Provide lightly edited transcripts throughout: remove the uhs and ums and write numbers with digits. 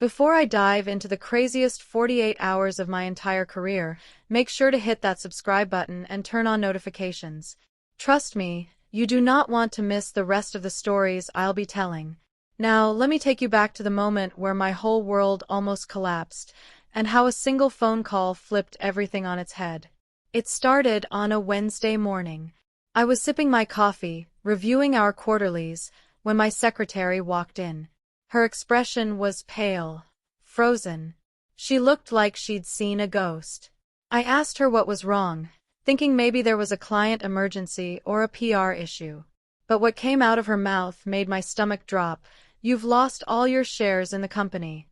Before I dive into the craziest 48 hours of my entire career, make sure to hit that subscribe button and turn on notifications. Trust me, you do not want to miss the rest of the stories I'll be telling. Now, let me take you back to the moment where my whole world almost collapsed, and how a single phone call flipped everything on its head. It started on a Wednesday morning. I was sipping my coffee, reviewing our quarterlies, when my secretary walked in. Her expression was pale, frozen. She looked like she'd seen a ghost. I asked her what was wrong, thinking maybe there was a client emergency or a PR issue. But what came out of her mouth made my stomach drop. "You've lost all your shares in the company."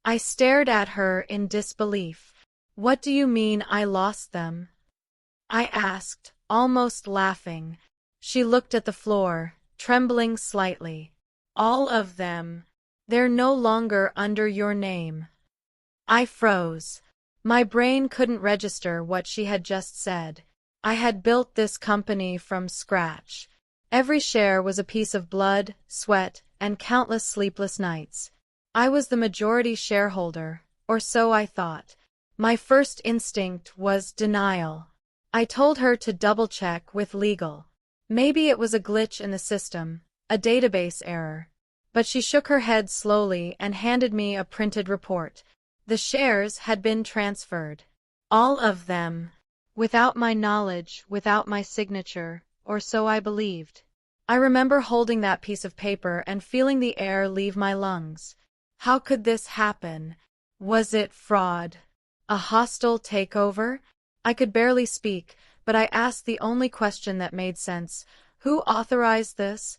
I stared at her in disbelief. "What do you mean I lost them?" I asked, almost laughing. She looked at the floor, trembling slightly. "All of them. They're no longer under your name." I froze. My brain couldn't register what she had just said. I had built this company from scratch. Every share was a piece of blood, sweat, and countless sleepless nights. I was the majority shareholder, or so I thought. My first instinct was denial. I told her to double-check with legal. Maybe it was a glitch in the system, a database error. But she shook her head slowly and handed me a printed report. The shares had been transferred. All of them. Without my knowledge, without my signature, or so I believed. I remember holding that piece of paper and feeling the air leave my lungs. How could this happen? Was it fraud? A hostile takeover? I could barely speak, but I asked the only question that made sense. Who authorized this?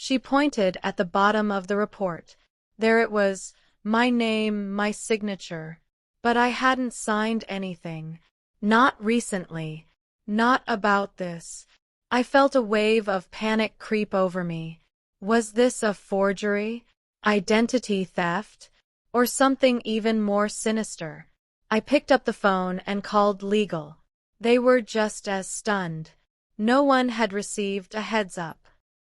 She pointed at the bottom of the report. There it was, my name, my signature. But I hadn't signed anything. Not recently. Not about this. I felt a wave of panic creep over me. Was this a forgery? Identity theft? Or something even more sinister? I picked up the phone and called legal. They were just as stunned. No one had received a heads-up.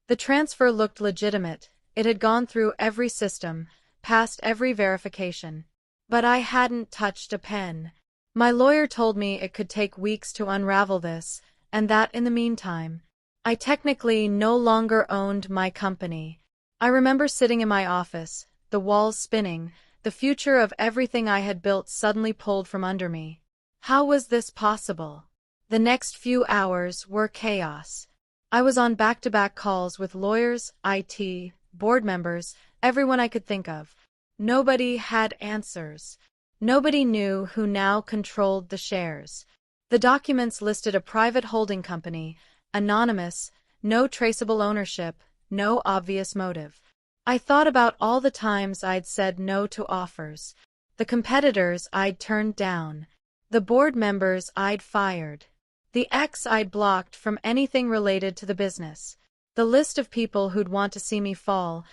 The transfer looked legitimate. It had gone through every system, passed every verification. But I hadn't touched a pen. My lawyer told me it could take weeks to unravel this, and that in the meantime, I technically no longer owned my company. I remember sitting in my office, the walls spinning, the future of everything I had built suddenly pulled from under me. How was this possible? The next few hours were chaos. I was on back-to-back calls with lawyers, IT, board members, everyone I could think of. Nobody had answers. Nobody knew who now controlled the shares. The documents listed a private holding company, anonymous, no traceable ownership, no obvious motive. I thought about all the times I'd said no to offers, the competitors I'd turned down, the board members I'd fired, the ex I'd blocked from anything related to the business. The list of people who'd want to see me fall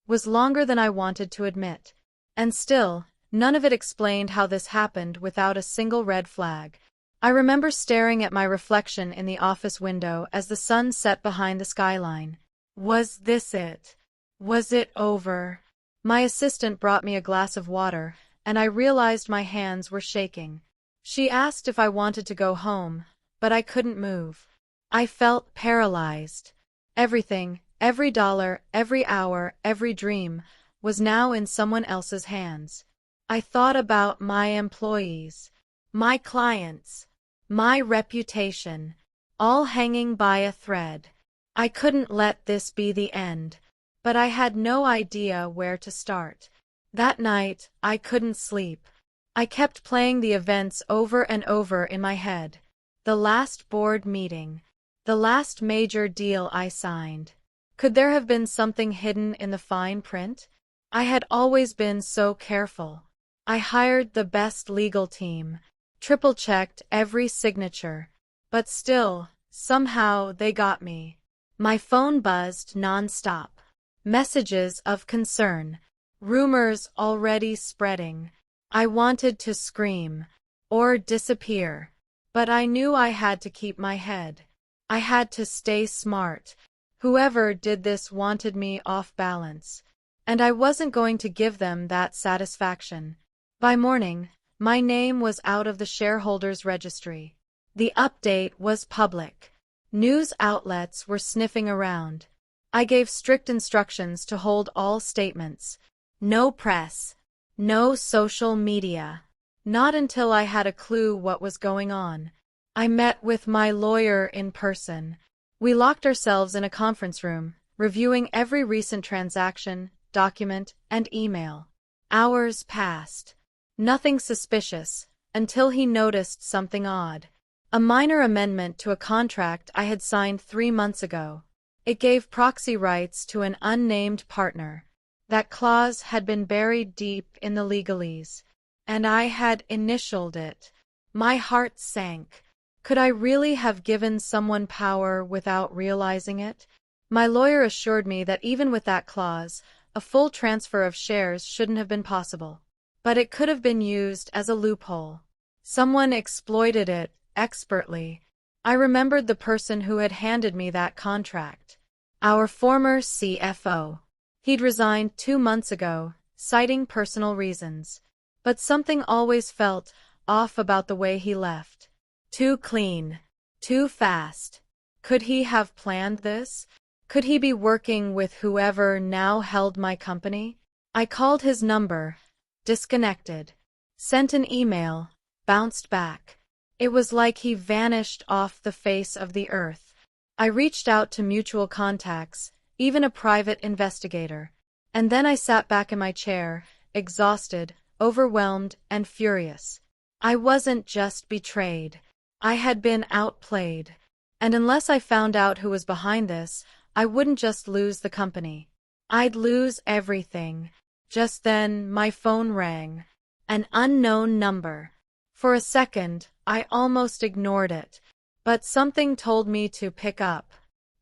was longer than I wanted to admit. And still, none of it explained how this happened without a single red flag. I remember staring at my reflection in the office window as the sun set behind the skyline. Was this it? Was it over? My assistant brought me a glass of water, and I realized my hands were shaking. She asked if I wanted to go home, but I couldn't move. I felt paralyzed. Everything, every dollar, every hour, every dream, was now in someone else's hands. I thought about my employees, my clients, my reputation, all hanging by a thread. I couldn't let this be the end, but I had no idea where to start. That night, I couldn't sleep. I kept playing the events over and over in my head. The last board meeting. The last major deal I signed. Could there have been something hidden in the fine print? I had always been so careful. I hired the best legal team, triple-checked every signature. But still, somehow they got me. My phone buzzed non-stop. Messages of concern. Rumors already spreading. I wanted to scream or disappear. But I knew I had to keep my head. I had to stay smart. Whoever did this wanted me off balance. and I wasn't going to give them that satisfaction. By morning, my name was out of the shareholders' registry. The update was public. News outlets were sniffing around. I gave strict instructions to hold all statements. No press. No social media. Not until I had a clue what was going on. I met with my lawyer in person. We locked ourselves in a conference room, reviewing every recent transaction, document, and email. Hours passed. Nothing suspicious, until he noticed something odd. A minor amendment to a contract I had signed 3 months ago. It gave proxy rights to an unnamed partner. That clause had been buried deep in the legalese, and I had initialed it. My heart sank. Could I really have given someone power without realizing it? My lawyer assured me that even with that clause, a full transfer of shares shouldn't have been possible. But it could have been used as a loophole. Someone exploited it expertly. I remembered the person who had handed me that contract. Our former CFO. He'd resigned 2 months ago, citing personal reasons. But something always felt off about the way he left. Too clean. Too fast. Could he have planned this? Could he be working with whoever now held my company? I called his number. Disconnected. Sent an email. Bounced back. It was like he vanished off the face of the earth. I reached out to mutual contacts, even a private investigator. And then I sat back in my chair, exhausted, overwhelmed, and furious. I wasn't just betrayed. I had been outplayed. And unless I found out who was behind this, I wouldn't just lose the company. I'd lose everything. Just then, my phone rang. An unknown number. For a second, I almost ignored it. But something told me to pick up.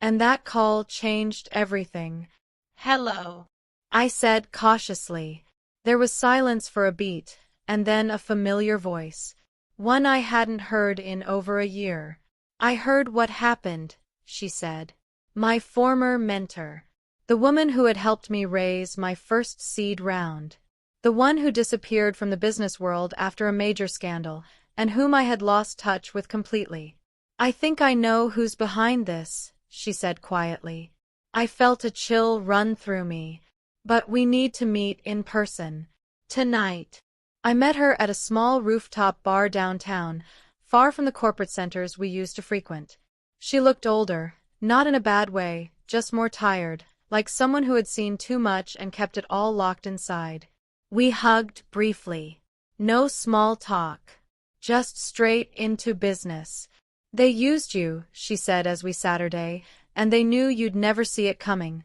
And that call changed everything. "Hello," I said cautiously. There was silence for a beat, and then a familiar voice. One I hadn't heard in over a year. "I heard what happened," she said. "My former mentor. The woman who had helped me raise my first seed round. The one who disappeared from the business world after a major scandal, and whom I had lost touch with completely. I think I know who's behind this," she said quietly. I felt a chill run through me. "But we need to meet in person. Tonight." I met her at a small rooftop bar downtown, far from the corporate centers we used to frequent. She looked older, not in a bad way, just more tired, like someone who had seen too much and kept it all locked inside. We hugged briefly. No small talk. Just straight into business. "They used you," she said as we sat her day, "and they knew you'd never see it coming."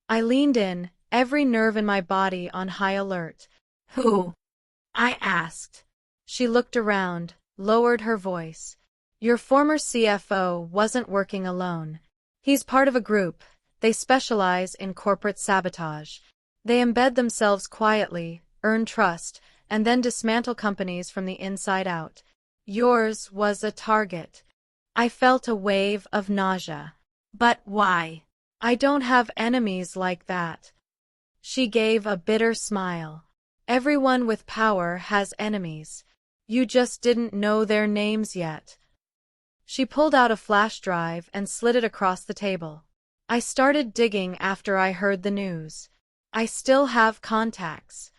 I leaned in, every nerve in my body on high alert. "Who?" I asked. She looked around, lowered her voice. "Your former CFO wasn't working alone. He's part of a group. They specialize in corporate sabotage. They embed themselves quietly, earn trust, and then dismantle companies from the inside out. Yours was a target." I felt a wave of nausea. "But why? I don't have enemies like that." She gave a bitter smile. "Everyone with power has enemies. You just didn't know their names yet." She pulled out a flash drive and slid it across the table. I started digging after I heard the news. I still have contacts.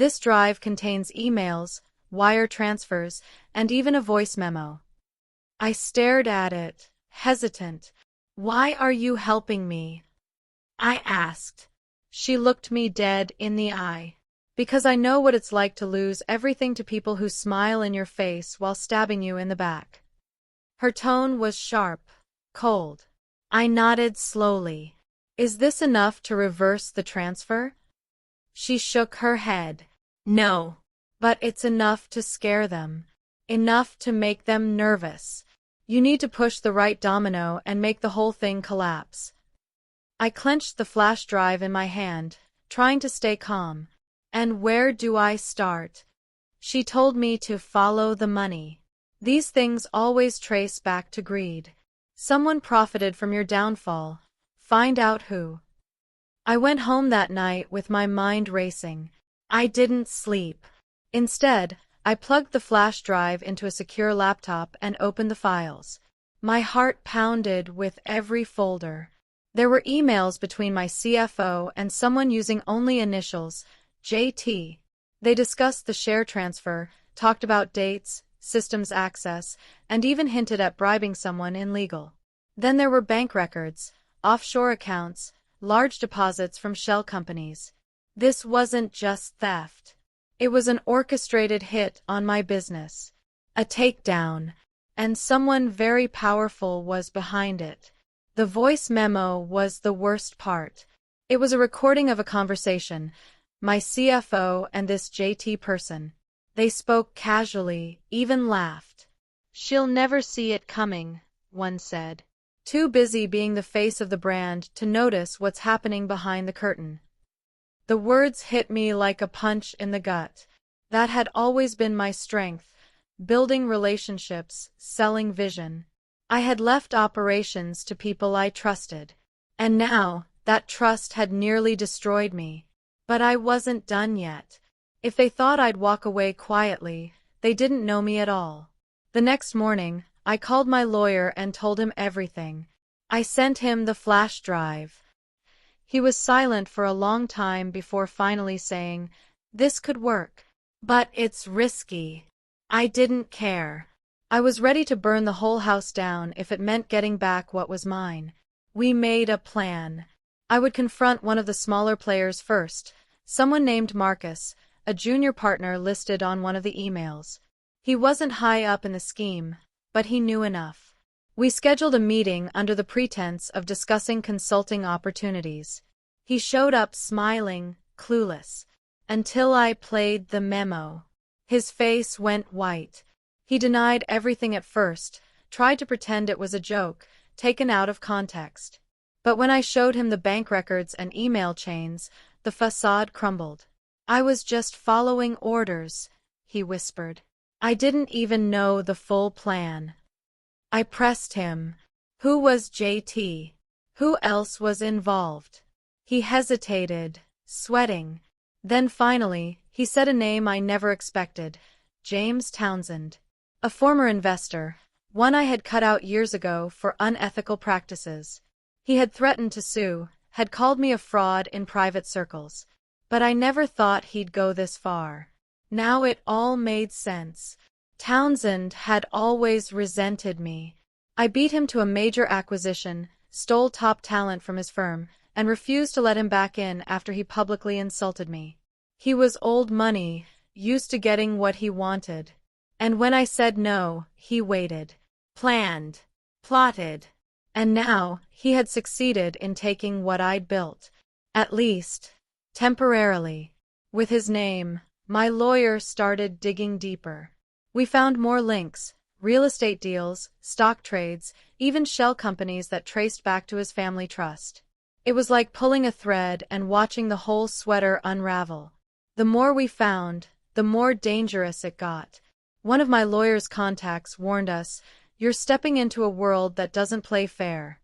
This drive contains emails, wire transfers, and even a voice memo. I stared at it, hesitant. "Why are you helping me?" I asked. She looked me dead in the eye. "Because I know what it's like to lose everything to people who smile in your face while stabbing you in the back." Her tone was sharp, cold. I nodded slowly. "Is this enough to reverse the transfer?" She shook her head. "No. But it's enough to scare them. Enough to make them nervous. You need to push the right domino and make the whole thing collapse." I clenched the flash drive in my hand, trying to stay calm. "And where do I start?" She told me to follow the money. These things always trace back to greed. Someone profited from your downfall. Find out who. I went home that night with my mind racing. I didn't sleep. Instead, I plugged the flash drive into a secure laptop and opened the files. My heart pounded with every folder. There were emails between my CFO and someone using only initials, JT. They discussed the share transfer, talked about dates, systems access, and even hinted at bribing someone in legal. Then there were bank records, offshore accounts, large deposits from shell companies. This wasn't just theft. It was an orchestrated hit on my business. A takedown. And someone very powerful was behind it. The voice memo was the worst part. It was a recording of a conversation, my CFO and this JT person. They spoke casually, even laughed. "She'll never see it coming," one said. Too busy being the face of the brand to notice what's happening behind the curtain. The words hit me like a punch in the gut. That had always been my strength, building relationships, selling vision. I had left operations to people I trusted. And now, that trust had nearly destroyed me. But I wasn't done yet. If they thought I'd walk away quietly, they didn't know me at all. The next morning, I called my lawyer and told him everything. I sent him the flash drive. He was silent for a long time before finally saying, "This could work. But it's risky." I didn't care. I was ready to burn the whole house down if it meant getting back what was mine. We made a plan. I would confront one of the smaller players first, someone named Marcus, a junior partner listed on one of the emails. He wasn't high up in the scheme, but he knew enough. We scheduled a meeting under the pretense of discussing consulting opportunities. He showed up smiling, clueless, until I played the memo. His face went white. He denied everything at first, tried to pretend it was a joke, taken out of context. But when I showed him the bank records and email chains, the facade crumbled. "I was just following orders," he whispered. "I didn't even know the full plan." I pressed him. Who was JT? Who else was involved? He hesitated, sweating. Then finally, he said a name I never expected, James Townsend. A former investor, one I had cut out years ago for unethical practices. He had threatened to sue, had called me a fraud in private circles. But I never thought he'd go this far. Now it all made sense. Townsend had always resented me. I beat him to a major acquisition, stole top talent from his firm, and refused to let him back in after he publicly insulted me. He was old money, used to getting what he wanted. And when I said no, he waited, planned, plotted. And now, he had succeeded in taking what I'd built. At least, temporarily. With his name, my lawyer started digging deeper. We found more links, real estate deals, stock trades, even shell companies that traced back to his family trust. It was like pulling a thread and watching the whole sweater unravel. The more we found, the more dangerous it got. One of my lawyer's contacts warned us, "You're stepping into a world that doesn't play fair."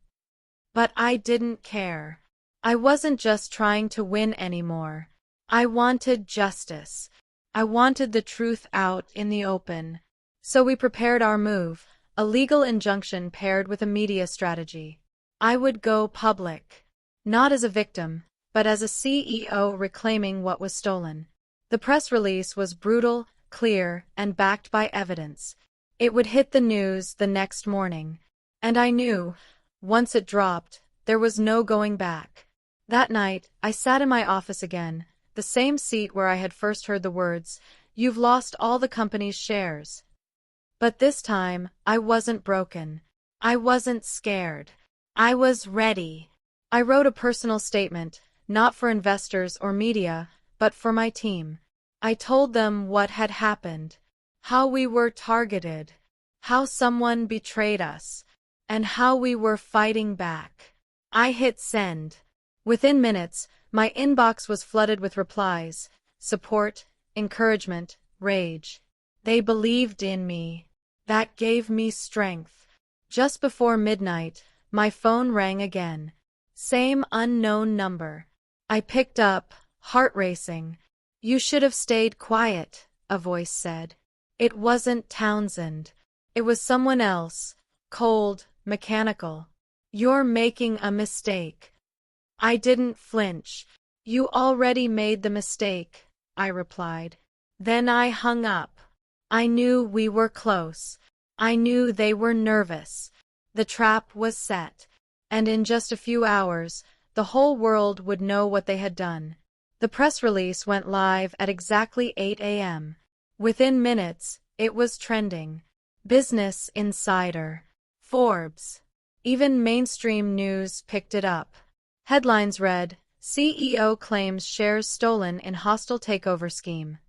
But I didn't care. I wasn't just trying to win anymore. I wanted justice. I wanted the truth out in the open. So we prepared our move, a legal injunction paired with a media strategy. I would go public. Not as a victim, but as a CEO reclaiming what was stolen. The press release was brutal, clear, and backed by evidence. It would hit the news the next morning. And I knew, once it dropped, there was no going back. That night, I sat in my office again, the same seat where I had first heard the words, "You've lost all the company's shares." But this time, I wasn't broken. I wasn't scared. I was ready. I wrote a personal statement, not for investors or media, but for my team. I told them what had happened, how we were targeted, how someone betrayed us, and how we were fighting back. I hit send. Within minutes, my inbox was flooded with replies, support, encouragement, rage. They believed in me. That gave me strength. Just before midnight, my phone rang again. Same unknown number. I picked up, heart racing. You should have stayed quiet, a voice said. It wasn't Townsend. It was someone else, cold, mechanical. You're making a mistake. I didn't flinch. You already made the mistake, I replied. Then I hung up. I knew we were close. I knew they were nervous. The trap was set. And in just a few hours, the whole world would know what they had done. The press release went live at exactly 8 a.m. Within minutes, it was trending. Business Insider, Forbes. Even mainstream news picked it up. Headlines read, CEO claims shares stolen in hostile takeover scheme.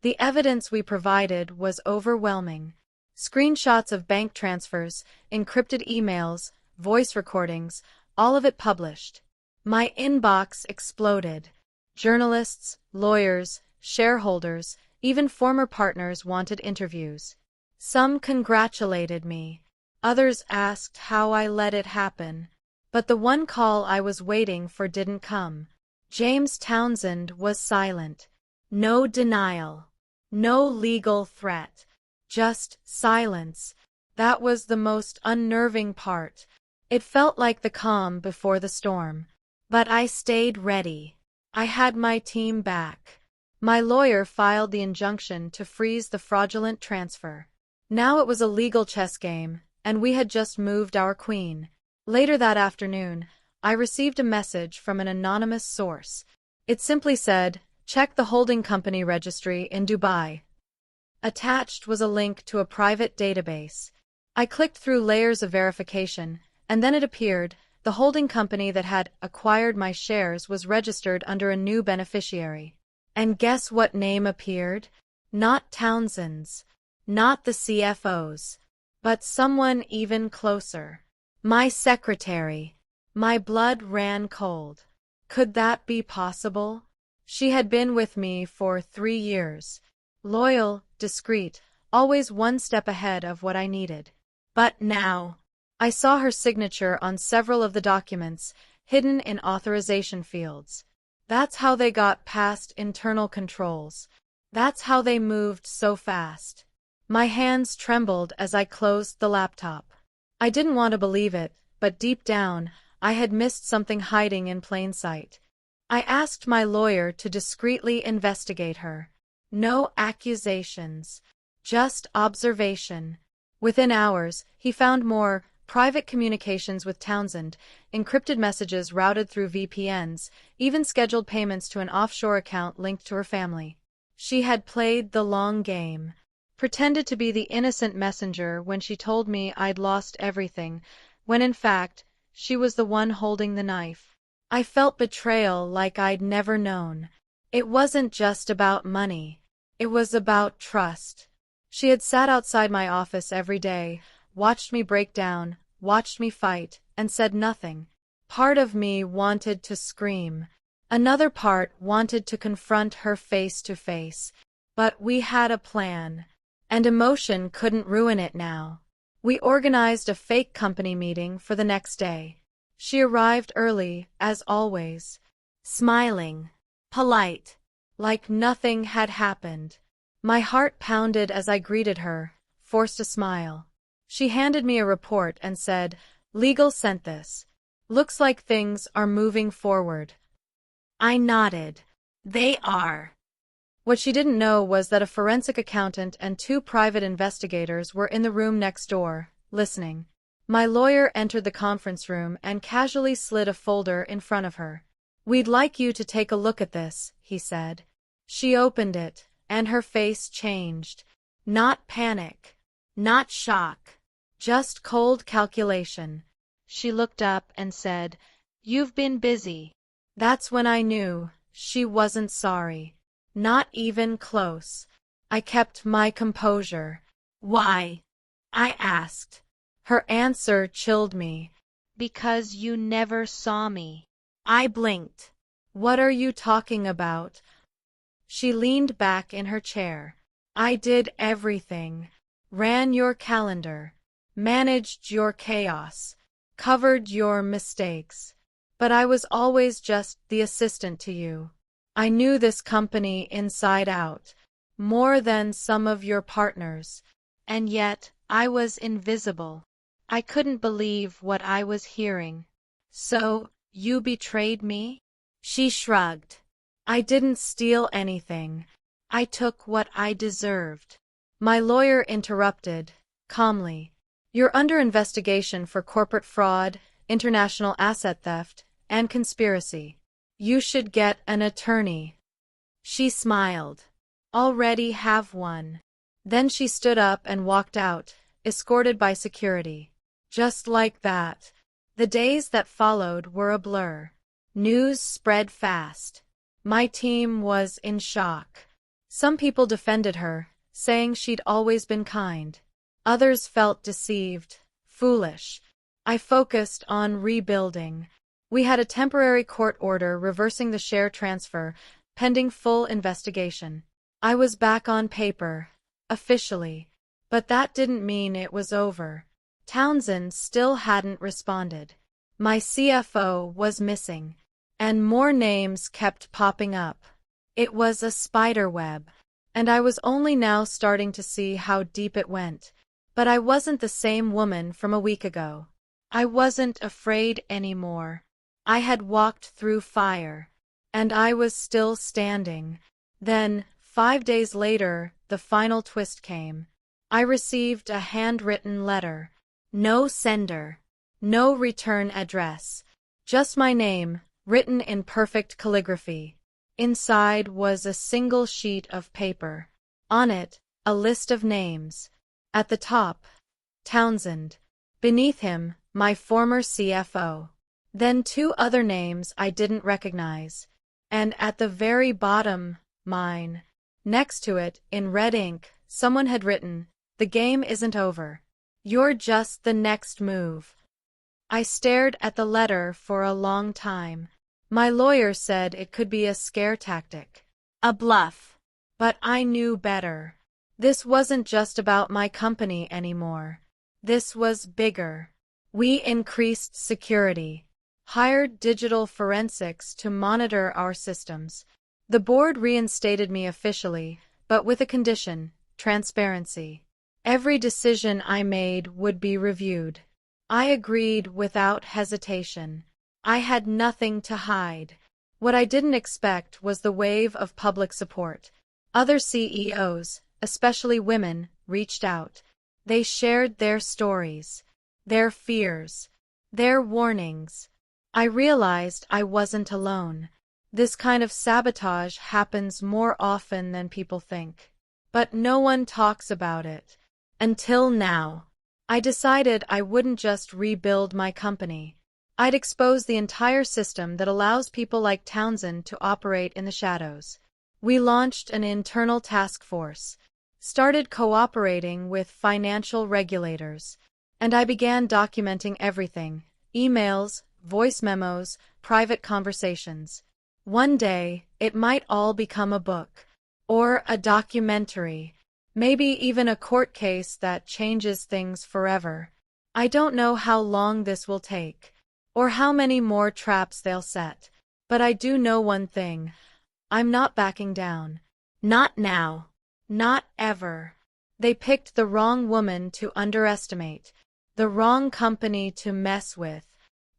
The evidence we provided was overwhelming. Screenshots of bank transfers, encrypted emails, voice recordings, all of it published. My inbox exploded. Journalists, lawyers, shareholders, even former partners wanted interviews. Some congratulated me. Others asked how I let it happen. But the one call I was waiting for didn't come. James Townsend was silent. No denial. No legal threat. Just silence. That was the most unnerving part. It felt like the calm before the storm. But I stayed ready. I had my team back. My lawyer filed the injunction to freeze the fraudulent transfer. Now it was a legal chess game, and we had just moved our queen. Later that afternoon, I received a message from an anonymous source. It simply said, "Check the holding company registry in Dubai." Attached was a link to a private database. I clicked through layers of verification, and then it appeared, the holding company that had acquired my shares was registered under a new beneficiary. And guess what name appeared? Not Townsend's, not the CFO's, but someone even closer. My secretary. My blood ran cold. Could that be possible? She had been with me for 3 years. Loyal, discreet, always one step ahead of what I needed. But now, I saw her signature on several of the documents, hidden in authorization fields. That's how they got past internal controls. That's how they moved so fast. My hands trembled as I closed the laptop. I didn't want to believe it, but deep down, I had missed something hiding in plain sight. I asked my lawyer to discreetly investigate her. No accusations, just observation. Within hours, he found more private communications with Townsend, encrypted messages routed through VPNs, even scheduled payments to an offshore account linked to her family. She had played the long game, pretended to be the innocent messenger when she told me I'd lost everything, when in fact, she was the one holding the knife. I felt betrayal like I'd never known. It wasn't just about money. It was about trust. She had sat outside my office every day, watched me break down, watched me fight, and said nothing. Part of me wanted to scream. Another part wanted to confront her face to face. But we had a plan. And emotion couldn't ruin it now. We organized a fake company meeting for the next day. She arrived early, as always. Smiling. Polite. Like nothing had happened. My heart pounded as I greeted her, forced a smile. She handed me a report and said, "Legal sent this. Looks like things are moving forward." I nodded. They are. What she didn't know was that a forensic accountant and 2 private investigators were in the room next door, listening. My lawyer entered the conference room and casually slid a folder in front of her. "We'd like you to take a look at this," he said. She opened it, and her face changed. Not panic. Not shock. Just cold calculation. She looked up and said, "You've been busy." That's when I knew she wasn't sorry. Not even close. I kept my composure. "Why?" I asked. Her answer chilled me. "Because you never saw me." I blinked. "What are you talking about?" She leaned back in her chair. "I did everything. Ran your calendar. Managed your chaos. Covered your mistakes. But I was always just the assistant to you. I knew this company inside out, more than some of your partners, and yet I was invisible. I couldn't believe what I was hearing. So, you betrayed me? She shrugged. I didn't steal anything. I took what I deserved. My lawyer interrupted, calmly. You're under investigation for corporate fraud, international asset theft, and conspiracy. You should get an attorney. She smiled. Already have one. Then she stood up and walked out, escorted by security. Just like that. The days that followed were a blur. News spread fast. My team was in shock. Some people defended her, saying she'd always been kind. Others felt deceived, foolish. I focused on rebuilding. We had a temporary court order reversing the share transfer, pending full investigation. I was back on paper, officially. But that didn't mean it was over. Townsend still hadn't responded. My CFO was missing, and more names kept popping up. It was a spider web, and I was only now starting to see how deep it went. But I wasn't the same woman from a week ago. I wasn't afraid anymore. I had walked through fire, and I was still standing. Then, 5 days later, the final twist came. I received a handwritten letter. No sender. No return address. Just my name, written in perfect calligraphy. Inside was a single sheet of paper. On it, a list of names. At the top, Townsend. Beneath him, my former CFO. Then 2 other names I didn't recognize. And at the very bottom, mine. Next to it, in red ink, someone had written, "The game isn't over. You're just the next move." I stared at the letter for a long time. My lawyer said it could be a scare tactic, a bluff. But I knew better. This wasn't just about my company anymore. This was bigger. We increased security, hired digital forensics to monitor our systems. The board reinstated me officially, but with a condition: transparency. Every decision I made would be reviewed. I agreed without hesitation. I had nothing to hide. What I didn't expect was the wave of public support. Other CEOs, especially women, reached out. They shared their stories, their fears, their warnings. I realized I wasn't alone. This kind of sabotage happens more often than people think. But no one talks about it. Until now. I decided I wouldn't just rebuild my company. I'd expose the entire system that allows people like Townsend to operate in the shadows. We launched an internal task force, started cooperating with financial regulators, and I began documenting everything: emails, voice memos, private conversations. One day, it might all become a book, or a documentary, maybe even a court case that changes things forever. I don't know how long this will take, or how many more traps they'll set, but I do know one thing: I'm not backing down. Not now. Not ever. They picked the wrong woman to underestimate, the wrong company to mess with.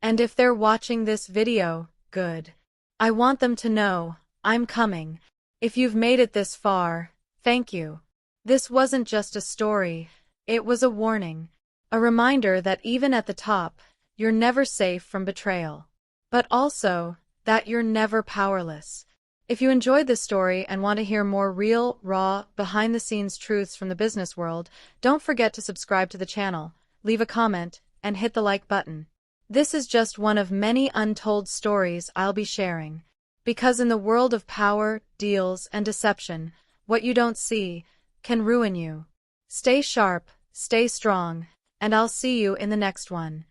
And if they're watching this video, good. I want them to know, I'm coming. If you've made it this far, thank you. This wasn't just a story, it was a warning. A reminder that even at the top, you're never safe from betrayal. But also, that you're never powerless. If you enjoyed this story and want to hear more real, raw, behind-the-scenes truths from the business world, don't forget to subscribe to the channel, leave a comment, and hit the like button. This is just one of many untold stories I'll be sharing. Because in the world of power, deals, and deception, what you don't see can ruin you. Stay sharp, stay strong, and I'll see you in the next one.